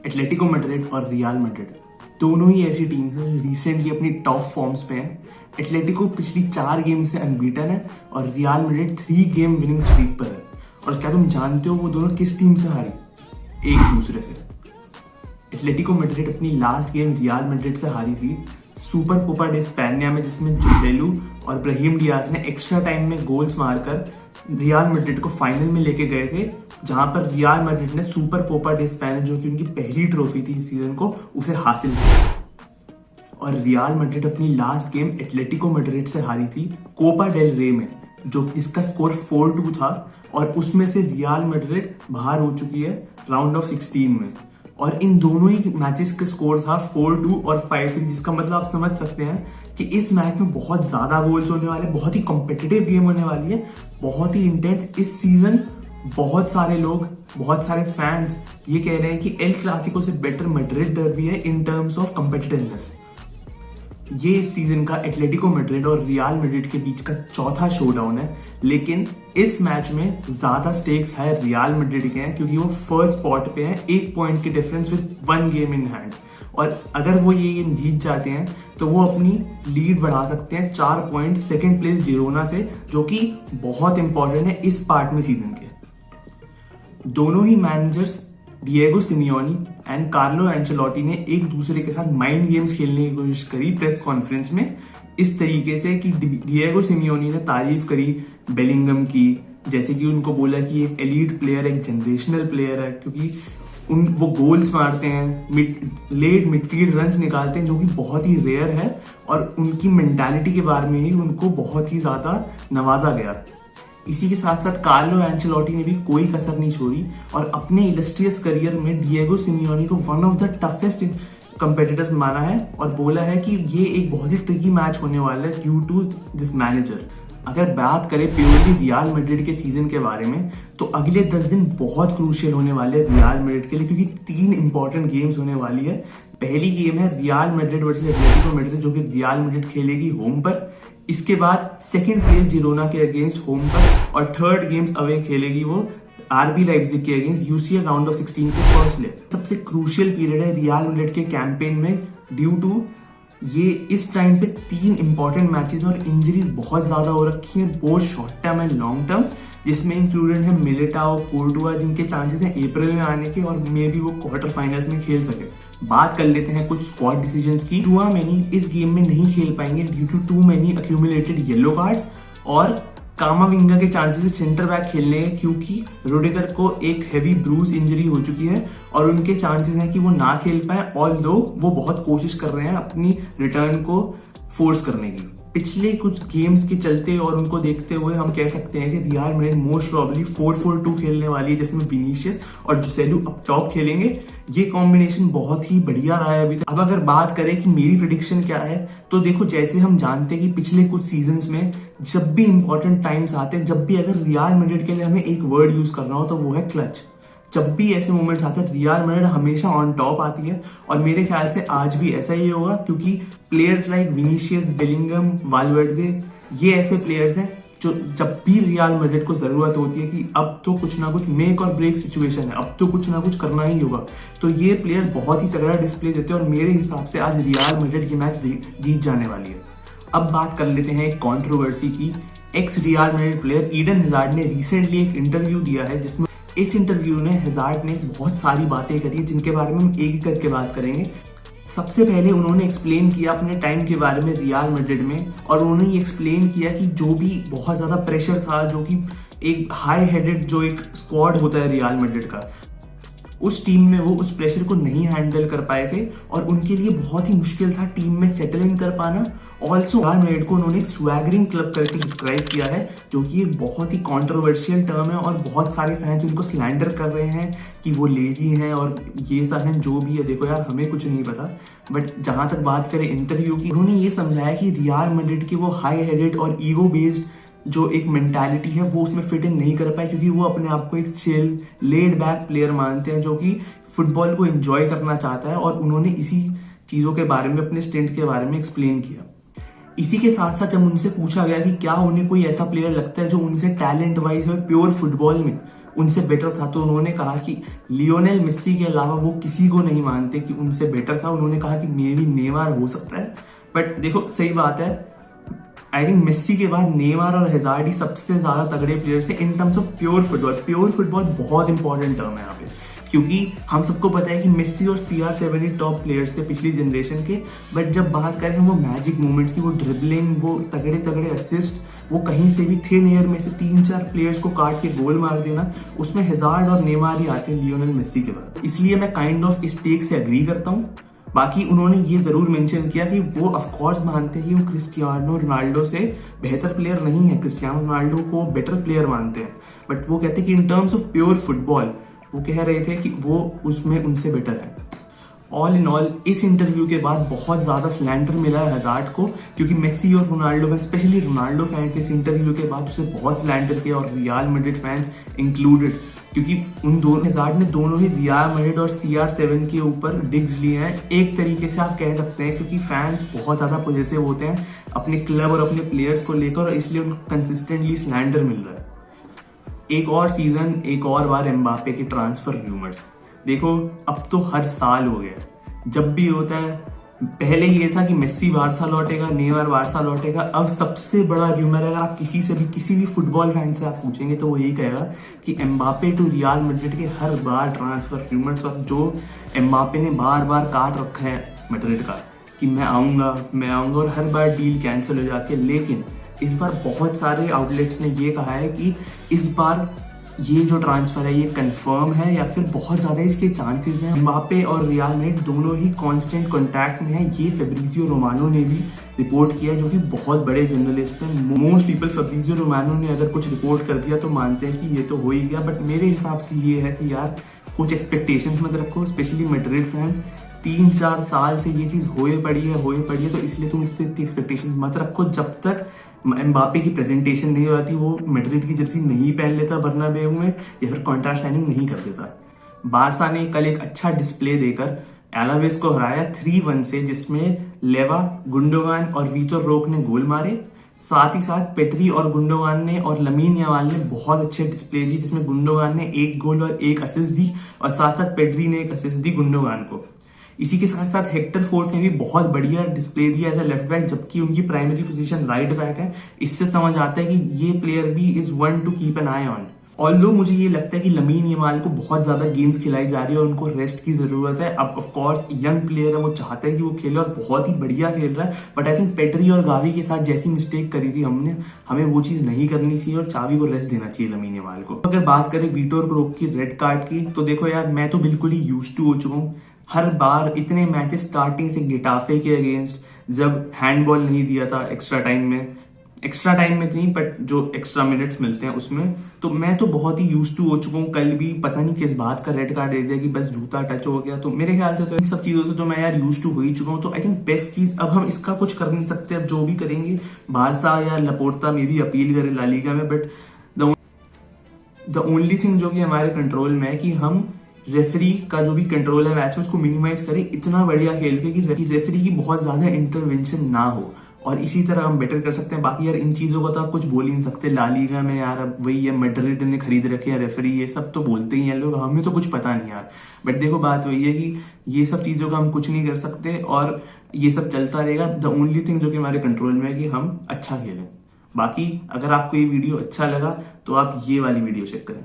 Atletico Madrid और real Madrid दोनों ही ऐसी टीम्स हैं जो रिसेंटली अपनी टॉप फॉर्म्स पे हैं। एटलेटिको पिछली 4 गेम से अनबीटन है और real Madrid 3 game winning streak पर है। और क्या तुम जानते हो वो दोनों किस टीम से हारी? एक दूसरे से। एटलेटिको मैड्रिड अपनी लास्ट गेम रियल मैड्रिड से हारी थी सुपर कोपा डे स्पेनिया में, जिसमें जोसेलू और ब्राहिम डियाज ने एक्स्ट्रा टाइम में गोल्स मारकर रियल मैड्रिड को फाइनल में लेके गए थे, जहां पर रियल मैड्रिड ने सुपर कोपा डे स्पेनिया, जो कि उनकी पहली ट्रॉफी थी इस सीजन को, उसे हासिल किया। और रियल मैड्रिड अपनी लास्ट गेम एटलेटिको मैड्रिड से हारी थी कोपा डेल रे में, जो जिसका स्कोर 4-2 था, और उसमें से रियल मैड्रिड बाहर हो चुकी है राउंड ऑफ 16 में। और इन दोनों ही मैचेस का स्कोर था 4-2 और 5-3, जिसका मतलब आप समझ सकते हैं कि इस मैच में बहुत ज्यादा गोल्स होने वाले, बहुत ही कॉम्पिटिटिव गेम होने वाली है, बहुत ही इंटेंस। इस सीजन बहुत सारे लोग, बहुत सारे फैंस ये कह रहे हैं कि एल क्लासिको से बेटर मैड्रिड डर्बी है इन टर्म्स ऑफ कॉम्पिटिटिवनेस। ये इस सीजन का एटलेटिको मैड्रिड और रियल मैड्रिड के बीच का चौथा शोडाउन है, लेकिन इस मैच में ज्यादा स्टेक्स है रियल मैड्रिड के हैं, क्योंकि वो फर्स्ट स्पॉट पे हैं 1 पॉइंट के difference with 1 game in hand. और अगर वो ये गेम जीत जाते हैं तो वो अपनी लीड बढ़ा सकते हैं 4 पॉइंट सेकेंड प्लेस जिरोना से, जो कि बहुत इंपॉर्टेंट है इस पार्ट में सीजन के। दोनों ही managers Diego Simeone and Carlo Ancelotti ने एक दूसरे के साथ माइंड गेम्स खेलने की कोशिश करी प्रेस कॉन्फ्रेंस में, इस तरीके से कि डिएगो सिमियोनी ने तारीफ करी बेलिंगम की, जैसे कि उनको बोला कि एक एलीट प्लेयर, एक जनरेशनल प्लेयर है, क्योंकि वो गोल्स मारते हैं, लेट मिडफील्ड रन्स निकालते हैं, जो कि बहुत ही रेयर है, और उनकी मेंटालिटी के बारे में ही उनको बहुत ही ज्यादा नवाजा गया। इसी के साथ साथ कार्लो एंचेलोटी ने भी कोई कसर नहीं छोड़ी और अपने इलस्ट्रियस करियर में डिएगो सिमियोनी को one of the toughest competitors माना है, और बोला है कि ये एक बहुत ही ट्रिकी मैच होने वाला है ड्यू टू दिस मैनेजर। अगर बात करें प्योरली रियल मैड्रिड के सीजन के बारे में, तो अगले 10 दिन बहुत क्रूशियल होने वाले हैं रियल मैड्रिड के लिए, क्योंकि 3 इंपॉर्टेंट गेम्स होने वाली है। पहली गेम है real Madrid versus Atletico Madrid, जो कि रियल मैड्रिड खेलेगी होम पर। इसके बाद सेकंड प्लेस जिरोना के अगेंस्ट होम पर, और थर्ड गेम्स अवे खेलेगी वो आरबी लाइप्जिग के अगेंस्ट यूसीएल राउंड ऑफ 16 के फर्स्ट लेग। सबसे क्रूशियल पीरियड है रियल मैड्रिड के कैंपेन में, ड्यू टू ये इस टाइम पे 3 इंपॉर्टेंट मैचेस और इंजरीज बहुत ज्यादा हो रखी हैं, both short term and long term, जिसमें इंक्लूडेड है मिलिटाओ, कोर्टुआ, जिनके चांसेस हैं अप्रैल में आने के, और मे बी वो क्वार्टर फाइनल्स में खेल सके। बात कर लेते हैं कुछ स्क्वाड डिसीजंस की। चुआमेनी इस गेम में नहीं खेल पाएंगे due to too many accumulated yellow cards, और कामाविंगा के चांसेस है सेंटर बैक खेलने हैं, क्योंकि रुडिगर को एक हेवी ब्रूस इंजरी हो चुकी है और उनके चांसेस हैं कि वो ना खेल पाए, ऑल्दो वो बहुत कोशिश कर रहे हैं अपनी रिटर्न को फोर्स करने की। पिछले कुछ गेम्स के चलते और उनको देखते हुए हम कह सकते हैं कि रियल मैड्रिड मोस्ट प्रोबेबली 4-4-2 खेलने वाली है, जिसमें विनीशियस और जोसेलू अप टॉप खेलेंगे। ये कॉम्बिनेशन बहुत ही बढ़िया रहा है अभी तक। अब अगर बात करें कि मेरी प्रेडिक्शन क्या है, तो देखो, जैसे हम जानते हैं कि पिछले कुछ सीजन्स में जब भी इंपॉर्टेंट टाइम्स आते हैं, जब भी अगर रियल मैड्रिड के लिए हमें एक वर्ड यूज करना हो तो वो है क्लच। जब भी ऐसे मोमेंट्स आते हैं रियल मैड्रिड हमेशा ऑन टॉप आती है, और मेरे ख्याल से आज भी ऐसा ही होगा, क्योंकि players like Vinicius, Bellingham, Valverde, ये ऐसे प्लेयर्स हैं जो जब भी रियल मैड्रिड को जरूरत होती है कि अब तो कुछ ना कुछ मेक और ब्रेक सिचुएशन है, अब तो कुछ ना कुछ करना ही होगा, तो ये प्लेयर बहुत ही तगड़ा डिस्प्ले देते हैं, और मेरे हिसाब से आज रियल मैड्रिड ये मैच जीत जाने वाली है। अब बात कर लेते हैं एक कंट्रोवर्सी की। X real Madrid player Eden hazard ने रिसेंटली एक इंटरव्यू दिया है, जिसमें इस इंटरव्यू में हजार्ड ने बहुत सारी बातें करी है, जिनके बारे में हम एक एक करके बात करेंगे। सबसे पहले उन्होंने एक्सप्लेन किया अपने टाइम के बारे में रियल मैड्रिड में, और उन्होंने ये एक्सप्लेन किया कि जो भी बहुत ज्यादा प्रेशर था, जो कि एक हाई हेडेड जो एक स्क्वाड होता है रियल मैड्रिड का, उस टीम में वो उस प्रेशर को नहीं हैंडल कर पाए थे, और उनके लिए बहुत ही मुश्किल था टीम में सेटल इन कर पाना। ऑल्सो रियल मैड्रिड को उन्होंने एक स्वैगरिंग क्लब करके डिस्क्राइब किया है, जो कि एक बहुत ही कॉन्ट्रोवर्शियल टर्म है, और बहुत सारे फैंस उनको स्लैंडर कर रहे हैं कि वो लेजी हैं और ये सब हैं, जो भी है। देखो यार, हमें कुछ नहीं पता, बट जहां तक बात करें इंटरव्यू की, उन्होंने ये समझाया कि रियल मैड्रिड की वो हाई हेडेड और ईगो बेस्ड जो एक मेंटालिटी है वो उसमें फिट इन नहीं कर पाए, क्योंकि वो अपने आप को एक चिल लेड बैक प्लेयर मानते हैं, जो कि फुटबॉल को एंजॉय करना चाहता है, और उन्होंने इसी चीजों के बारे में, अपने स्टेंट के बारे में एक्सप्लेन किया। इसी के साथ साथ जब उनसे पूछा गया कि क्या उन्हें कोई ऐसा प्लेयर लगता है जो उनसे टैलेंट वाइज है प्योर फुटबॉल में, उनसे बेटर था, तो उन्होंने कहा कि लियोनेल मेसी के अलावा वो किसी को नहीं मानते कि उनसे बेटर था। उन्होंने कहा कि मे बी नेमार हो सकता है, बट देखो सही बात है, आई थिंक मेसी के बाद नेमार और हेजार्ड ही सबसे ज्यादा तगड़े प्लेयर्स हैं in terms of pure football. Pure football बहुत इंपॉर्टेंट टर्म है यहाँ पे, क्योंकि हम सबको पता है कि मेसी और CR7 ही टॉप प्लेयर्स थे पिछली जनरेशन के, बट जब बात करें वो मैजिक मोमेंट्स की, वो ड्रिबलिंग, वो तगड़े तगड़े असिस्ट, वो कहीं से भी थिन एयर में से 3-4 प्लेयर्स को काट के गोल मार देना, उसमें हेजार्ड और नेमार ही आते हैं लियोनेल मेसी के बाद। इसलिए मैं काइंड ऑफ इस टेक से एग्री करता हूँ। बाकी उन्होंने ये जरूर मेंशन किया कि वो ऑफ कोर्स मानते हैं वो क्रिस्टियानो रोनाल्डो से बेहतर प्लेयर नहीं है, क्रिस्टियानो रोनाल्डो को बेटर प्लेयर मानते हैं, बट वो कहते हैं कि in terms of pure football वो कह रहे थे कि वो उसमें उनसे बेटर है। ऑल इन ऑल इस इंटरव्यू के बाद बहुत ज्यादा स्लैंडर मिला है हजार्ड को, क्योंकि मेसी और Ronaldo fans, specially Ronaldo fans इस इंटरव्यू के बाद उसे बहुत स्लैंडर किया, और रियल मैड्रिड फैंस इंक्लूडेड, क्योंकि उन दोनों हजार्ड ने दोनों ही रियल मैड्रिड और CR7 के ऊपर डिग्स लिए हैं, एक तरीके से आप कह सकते हैं, क्योंकि फैंस बहुत ज्यादा पॉजिटिव होते हैं अपने क्लब और अपने प्लेयर्स को लेकर, और इसलिए उनको कंसिस्टेंटली स्लैंडर मिल रहा है। एक और सीजन, एक और बार एम्बापे के ट्रांसफर रूमर्स। देखो अब तो हर साल हो गया, जब भी होता है, पहले ये था कि मेसी बारसा लौटेगा, नेमार बारसा लौटेगा, अब सबसे बड़ा रूमर, अगर आप किसी भी फुटबॉल फैन से आप पूछेंगे तो वो यही कहेगा कि एम्बापे टू रियल मैड्रिड के हर बार ट्रांसफर रूमर्स, और जो एम्बापे ने बार बार काट रखा है मैड्रिड का कि मैं आऊंगा, और हर बार डील कैंसिल हो जाती है। लेकिन इस बार बहुत सारे आउटलेट्स ने ये कहा है कि इस बार ये जो ट्रांसफर है ये कंफर्म है, या फिर बहुत ज्यादा इसके चांसेस हैं। एम्बापे और रियल मैड्रिड दोनों ही कांस्टेंट कांटेक्ट में है, ये फेब्रिजियो रोमानो ने भी रिपोर्ट किया, जो कि बहुत बड़े जर्नलिस्ट हैं। मोस्ट पीपल फेब्रिजियो रोमानो ने अगर कुछ रिपोर्ट कर दिया तो मानते हैं कि ये तो हो ही गया, बट मेरे हिसाब से ये है कि यार कुछ एक्सपेक्टेशंस मत रखो, स्पेशली मैड्रिड फैंस। 3-4 साल से ये चीज होए पड़ी है, तो इसलिए तुम इससे इतनी एक्सपेक्टेशंस मत रखो। जब तक एम्बापे की प्रेजेंटेशन नहीं हो जाती, वो मैड्रिड की जर्सी नहीं पहन लेता बर्नाबेउ में, या फिर कॉन्ट्रैक्ट साइनिंग नहीं कर देता। बारसा ने कल एक अच्छा डिस्प्ले देकर एलावेस को हराया 3-1 से, जिसमें लेवा, गुंडोगान और वीटोर रोक ने गोल मारे। साथ ही साथ पेड्री और गुंडोगान ने और लमीन यमाल ने बहुत अच्छे डिस्प्ले दी, जिसमें गुंडोगान ने 1 गोल और 1 असिस्ट दी, और साथ साथ पेड्री ने 1 असिस्ट दी गुंडोगान को। इसी के साथ साथ हेक्टर फोर्ट ने भी बहुत बढ़िया डिस्प्ले दिया एज अ लेफ्ट बैक, जबकि उनकी प्राइमरी पोजीशन राइट बैक है। इससे समझ आता है कि ये प्लेयर भी is one two keep an I on. Although मुझे ये लगता है कि लमीन यमाल को बहुत ज्यादा गेम्स खिलाई जा रही है और उनको रेस्ट की जरूरत है। अब ऑफ कोर्स यंग प्लेयर है, वो चाहता है कि वो खेले और बहुत ही बढ़िया खेल रहा है, बट आई थिंक पेड्री और गावी के साथ जैसी मिस्टेक करी थी हमें वो चीज नहीं करनी चाहिए और चावी को रेस्ट देना चाहिए लमीन यमाल को। अगर बात करें वीटोर रोक की रेड कार्ड की, तो देखो यार मैं तो बिल्कुल ही यूज्ड टू हो चुका हूँ। हर बार इतने मैचेस स्टार्टिंग से गेटाफे के अगेंस्ट, जब हैंडबॉल नहीं दिया था एक्स्ट्रा टाइम में थी, बट जो एक्स्ट्रा मिनट्स मिलते हैं उसमें, तो मैं तो बहुत ही यूज्ड टू हो चुका हूँ। कल भी पता नहीं किस बात का रेड कार्ड दे दिया कि बस जूता टच हो गया, तो मेरे ख्याल से तो इन सब चीजों से तो मैं यार यूज्ड टू हो ही चुका हूँ। तो आई थिंक बेस्ट चीज, अब हम इसका कुछ कर नहीं सकते, अब जो भी करेंगे बारसा या लपोर्टा में भी अपील करे ला लीगा में, बट द ओनली थिंग जो कि हमारे कंट्रोल में है कि हम रेफरी का जो भी कंट्रोल है मैच में उसको मिनिमाइज करें, इतना बढ़िया खेल के कि रेफरी की बहुत ज्यादा इंटरवेंशन ना हो, और इसी तरह हम बेटर कर सकते हैं। बाकी यार इन चीजों का तो आप कुछ बोल ही नहीं सकते। ला लीगा में यार अब वही है, मैड्रिड ने खरीद रखे हैं रेफरी, ये सब तो बोलते ही हैं लोग, हमें तो कुछ पता नहीं यार। बट देखो बात वही है कि ये सब चीजों का हम कुछ नहीं कर सकते और ये सब चलता रहेगा। द ओनली थिंग जो कि हमारे कंट्रोल में है कि हम अच्छा खेलें। बाकी अगर आपको ये वीडियो अच्छा लगा तो आप ये वाली वीडियो चेक करें।